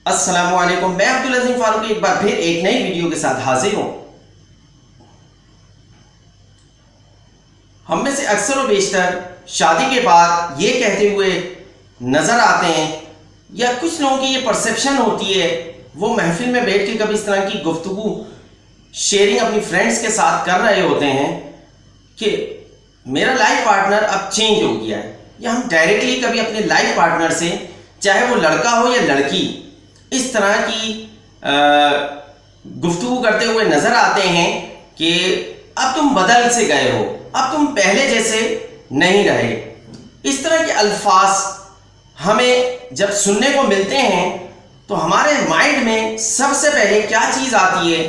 अस्सलाम वालेकुम। मैं अब्दुल अजीम फारूकी एक बार फिर एक नई वीडियो के साथ हाजिर हूं। हम में से अक्सर व बेशतर शादी के बाद ये कहते हुए नजर आते हैं या कुछ लोगों की ये परसेप्शन होती है, वो महफिल में बैठ के कभी इस तरह की गुफ्तगू शेयरिंग अपनी फ्रेंड्स के साथ कर रहे होते हैं कि मेरा लाइफ पार्टनर अब चेंज हो गया है, या हम डायरेक्टली कभी अपने लाइफ पार्टनर से, चाहे वो लड़का हो या लड़की, इस तरह की गुफ्तगू करते हुए नजर आते हैं कि अब तुम बदल से गए हो, अब तुम पहले जैसे नहीं रहे। इस तरह के अल्फाज हमें जब सुनने को मिलते हैं तो हमारे माइंड में सबसे पहले क्या चीज़ आती है?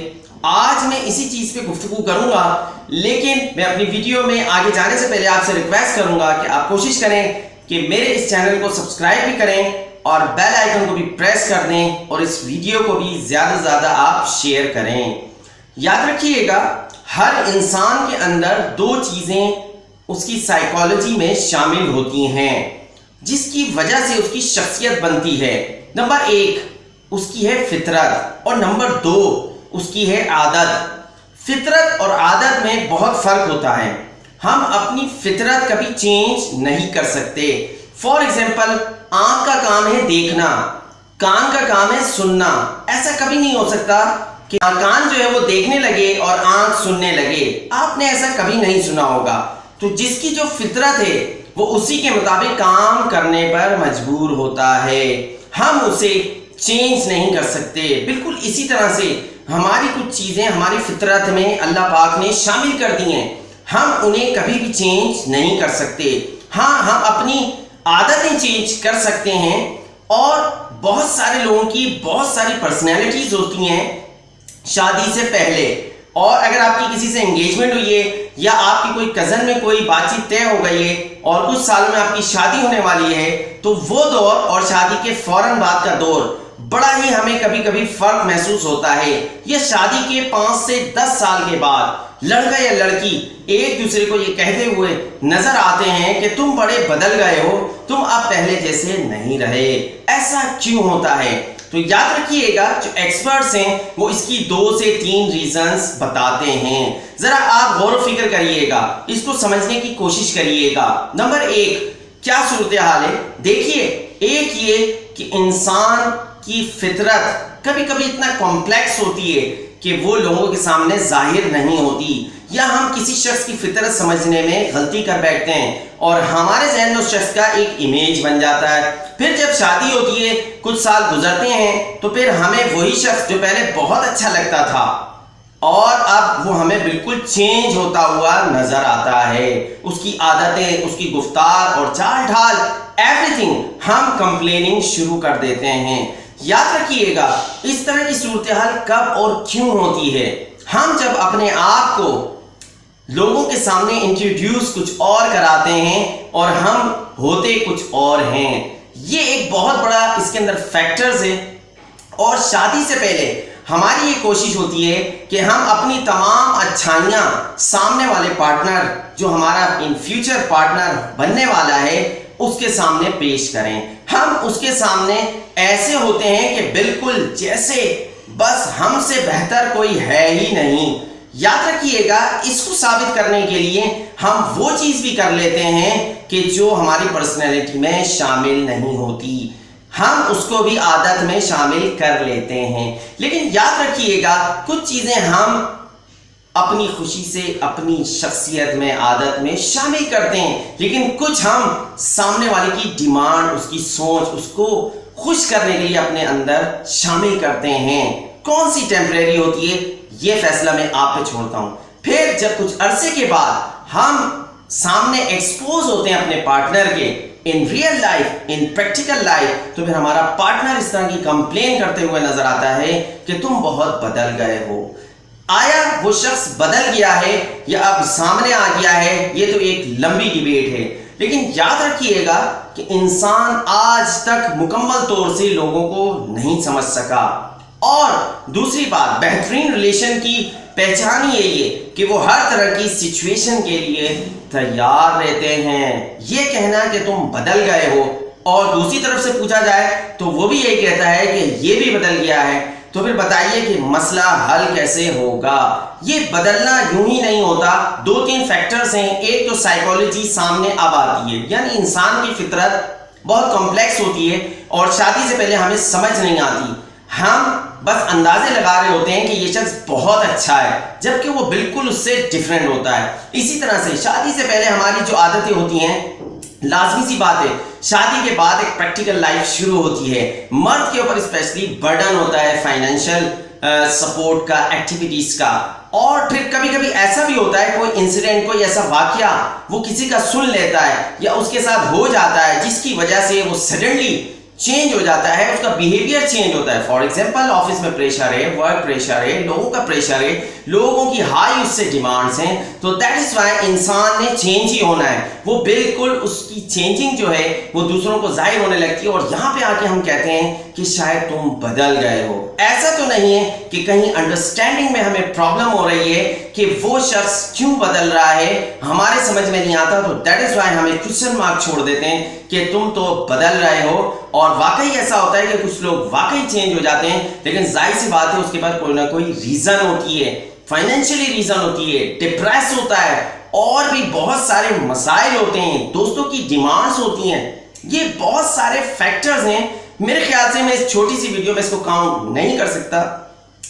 आज मैं इसी चीज़ पे गुफ्तगू करूंगा, लेकिन मैं अपनी वीडियो में आगे जाने से पहले आपसे रिक्वेस्ट करूंगा कि आप कोशिश करें कि मेरे इस चैनल को सब्सक्राइब भी करें और बेल आइकन को भी प्रेस कर दें और इस वीडियो को भी ज़्यादा से ज़्यादा आप शेयर करें। याद रखिएगा, हर इंसान के अंदर दो चीज़ें उसकी साइकोलॉजी में शामिल होती हैं जिसकी वजह से उसकी शख्सियत बनती है। नंबर एक उसकी है फितरत और नंबर दो उसकी है आदत। फितरत और आदत में बहुत फर्क होता है। हम अपनी फितरत कभी चेंज नहीं कर सकते। फॉर एग्जाम्पल, आंख का काम है देखना, कान का काम है सुनना। ऐसा कभी नहीं हो सकता कि कान जो है वो देखने लगे और आंख सुनने लगे। आपने ऐसा कभी नहीं सुना होगा। तो जिसकी जो फितरत है वो उसी के मुताबिक काम करने पर मजबूर होता है, हम उसे चेंज नहीं कर सकते। बिल्कुल इसी तरह से हमारी कुछ चीज़ें हमारी फितरत में अल्लाह पाक ने शामिल कर दी हैं, हम उन्हें कभी भी चेंज नहीं कर सकते। हाँ, हम अपनी आदतें चेंज कर सकते हैं। और बहुत सारे लोगों की बहुत सारी पर्सनैलिटीज़ होती हैं शादी से पहले, और अगर आपकी किसी से एंगेजमेंट हुई है या आपकी कोई कज़न में कोई बातचीत तय हो गई है और कुछ सालों में आपकी शादी होने वाली है, तो वो दौर और शादी के फौरन बाद का दौर बड़ा ही हमें कभी कभी फर्क महसूस होता है। यह शादी के 5 से 10 साल के बाद लड़का या लड़की एक दूसरे को ये कहते हुए नजर आते हैं कि तुम बड़े बदल गए हो, तुम अब पहले जैसे नहीं रहे। ऐसा क्यों होता है? तो याद रखिएगा, जो एक्सपर्ट्स हैं वो इसकी 2 से 3 रीजंस बताते हैं। जरा आप गौर फिक्र करिएगा, इसको समझने की कोशिश करिएगा। नंबर 1, क्या सूरत हाल है? देखिए, एक ये कि इंसान की फितरत कभी कभी इतना कॉम्प्लेक्स होती है कि वो लोगों के सामने जाहिर नहीं होती, या हम किसी शख्स की फितरत समझने में गलती कर बैठते हैं और हमारे जहन में उस शख्स का एक इमेज बन जाता है। फिर जब शादी होती है, कुछ साल गुजरते हैं, तो फिर हमें वही शख्स जो पहले बहुत अच्छा लगता था और अब वो हमें बिल्कुल चेंज होता हुआ नजर आता है। उसकी आदतें, उसकी गुफ्तार और चाल ढाल, एवरीथिंग, हम कंप्लेनिंग शुरू कर देते हैं। याद रखिएगा, इस तरह की सूरत हाल कब और क्यों होती है? हम जब अपने आप को लोगों के सामने इंट्रोड्यूस कुछ और कराते हैं और हम होते कुछ और हैं। ये एक बहुत बड़ा इसके अंदर फैक्टर्स है। और शादी से पहले हमारी ये कोशिश होती है कि हम अपनी तमाम अच्छाइयाँ सामने वाले पार्टनर, जो हमारा इन फ्यूचर पार्टनर बनने वाला है, उसके सामने पेश करें। हम उसके सामने ऐसे होते हैं कि बिल्कुल जैसे बस हमसे बेहतर कोई है ही नहीं। याद रखिएगा, इसको साबित करने के लिए हम वो चीज़ भी कर लेते हैं कि जो हमारी पर्सनैलिटी में शामिल नहीं होती, हम उसको भी आदत में शामिल कर लेते हैं। लेकिन याद रखिएगा, कुछ चीज़ें हम अपनी खुशी से अपनी शख्सियत में, आदत में शामिल करते हैं, लेकिन कुछ हम सामने वाले की डिमांड, उसकी सोच, उसको खुश करने के लिए अपने अंदर शामिल करते हैं। कौन सी टेम्परेरी होती है, ये फैसला मैं आप पे छोड़ता हूँ। फिर जब कुछ अरसे के बाद हम सामने एक्सपोज होते हैं अपने पार्टनर के, in real life, in practical life, तो फिर हमारा पार्टनर इस तरह की कंप्लेन करते हुए नजर आता है कि तुम बहुत बदल गए हो। आया वो शख्स बदल गया है या अब सामने आ गया है, ये तो एक लंबी डिबेट है। लेकिन याद रखिएगा कि इंसान आज तक मुकम्मल तौर से लोगों को नहीं समझ सका। और दूसरी बात, बेहतरीन रिलेशन की पहचान ही यही है कि वो हर तरह की सिचुएशन के लिए तैयार रहते हैं। ये कहना कि तुम बदल गए हो, اور دوسری طرف سے پوچھا جائے تو وہ بھی یہی کہتا ہے کہ یہ بھی بدل گیا ہے، تو پھر بتائیے کہ مسئلہ حل کیسے ہوگا؟ یہ بدلنا یوں ہی نہیں ہوتا، 2-3 فیکٹرز ہیں. ایک تو سائیکالوجی سامنے اب آتی ہے، یعنی انسان کی فطرت بہت کمپلیکس ہوتی ہے اور شادی سے پہلے ہمیں سمجھ نہیں آتی. ہم بس اندازے لگا رہے ہوتے ہیں کہ یہ شخص بہت اچھا ہے، جبکہ وہ بالکل اس سے ڈیفرنٹ ہوتا ہے. اسی طرح سے شادی سے پہلے ہماری جو عادتیں ہوتی ہیں، لازمی سی بات ہے شادی کے بعد ایک پریکٹیکل لائف شروع ہوتی ہے. مرد کے اوپر اسپیشلی برڈن ہوتا ہے فائنینشیل سپورٹ کا، ایکٹیویٹیز کا. اور پھر کبھی کبھی ایسا بھی ہوتا ہے کوئی انسیڈنٹ، کوئی ایسا واقعہ وہ کسی کا سن لیتا ہے یا اس کے ساتھ ہو جاتا ہے جس کی وجہ سے وہ سڈنلی چینج ہو جاتا ہے، اس کا بیہیویئر چینج ہوتا ہے. فار ایگزامپل آفس میں پریشر ہے، ورک پریشر ہے، لوگوں کا پریشر ہے، لوگوں کی ہائی اس سے ڈیمانڈز ہیں، تو دیٹ از وائی انسان نے چینج ہی ہونا ہے. وہ بالکل اس کی چینجنگ جو ہے وہ دوسروں کو ظاہر ہونے لگتی ہے، اور یہاں پہ آ کے ہم کہتے ہیں کہ شاید تم بدل گئے ہو. ایسا تو نہیں ہے کہ کہیں انڈرسٹینڈنگ میں ہمیں پرابلم ہو رہی ہے کہ وہ شخص کیوں بدل رہا ہے، ہمارے سمجھ میں نہیں آتا، تو دیٹ از وائی ہمیں کوسچن مارک چھوڑ دیتے ہیں کہ تم تو بدل رہے ہو. اور واقعی ایسا ہوتا ہے کہ کچھ لوگ واقعی چینج ہو جاتے ہیں، لیکن ظاہر سی بات ہے اس کے بعد کوئی نہ کوئی ریزن ہوتی ہے، فائنینشلی ریزن ہوتی ہے، ڈپریس ہوتا ہے، اور بھی بہت سارے مسائل ہوتے ہیں، دوستوں کی ڈیمانڈز ہوتی ہیں. یہ بہت سارے فیکٹرز ہیں. میرے خیال سے میں اس چھوٹی سی ویڈیو میں اس کو کاؤنٹ نہیں کر سکتا.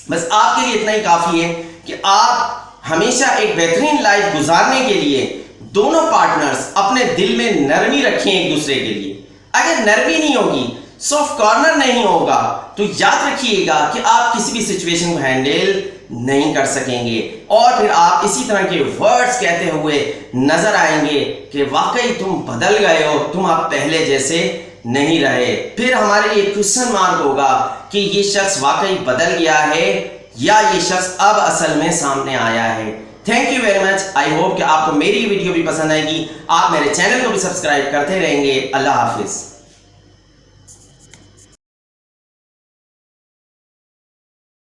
بس آپ کے لیے اتنا ہی کافی ہے کہ آپ ہمیشہ ایک بہترین لائف گزارنے کے لیے دونوں پارٹنرز اپنے دل میں نرمی رکھیں ایک دوسرے کے لیے. اگر نرمی نہیں ہوگی، سافٹ کارنر نہیں ہوگا، تو یاد رکھیے گا کہ آپ کسی بھی سچویشن کو ہینڈل نہیں کر سکیں گے، اور پھر آپ اسی طرح کے ورڈز کہتے ہوئے نظر آئیں گے کہ واقعی تم بدل گئے ہو، تم اب پہلے جیسے نہیں رہے. پھر ہمارے لیے کوسچن مارک ہوگا کہ یہ شخص واقعی بدل گیا ہے یا یہ شخص اب اصل میں سامنے آیا ہے. Thank you very much. I hope کہ آپ کو میری ویڈیو بھی پسند آئے گی. آپ میرے چینل کو بھی سبسکرائب کرتے رہیں گے. اللہ حافظ.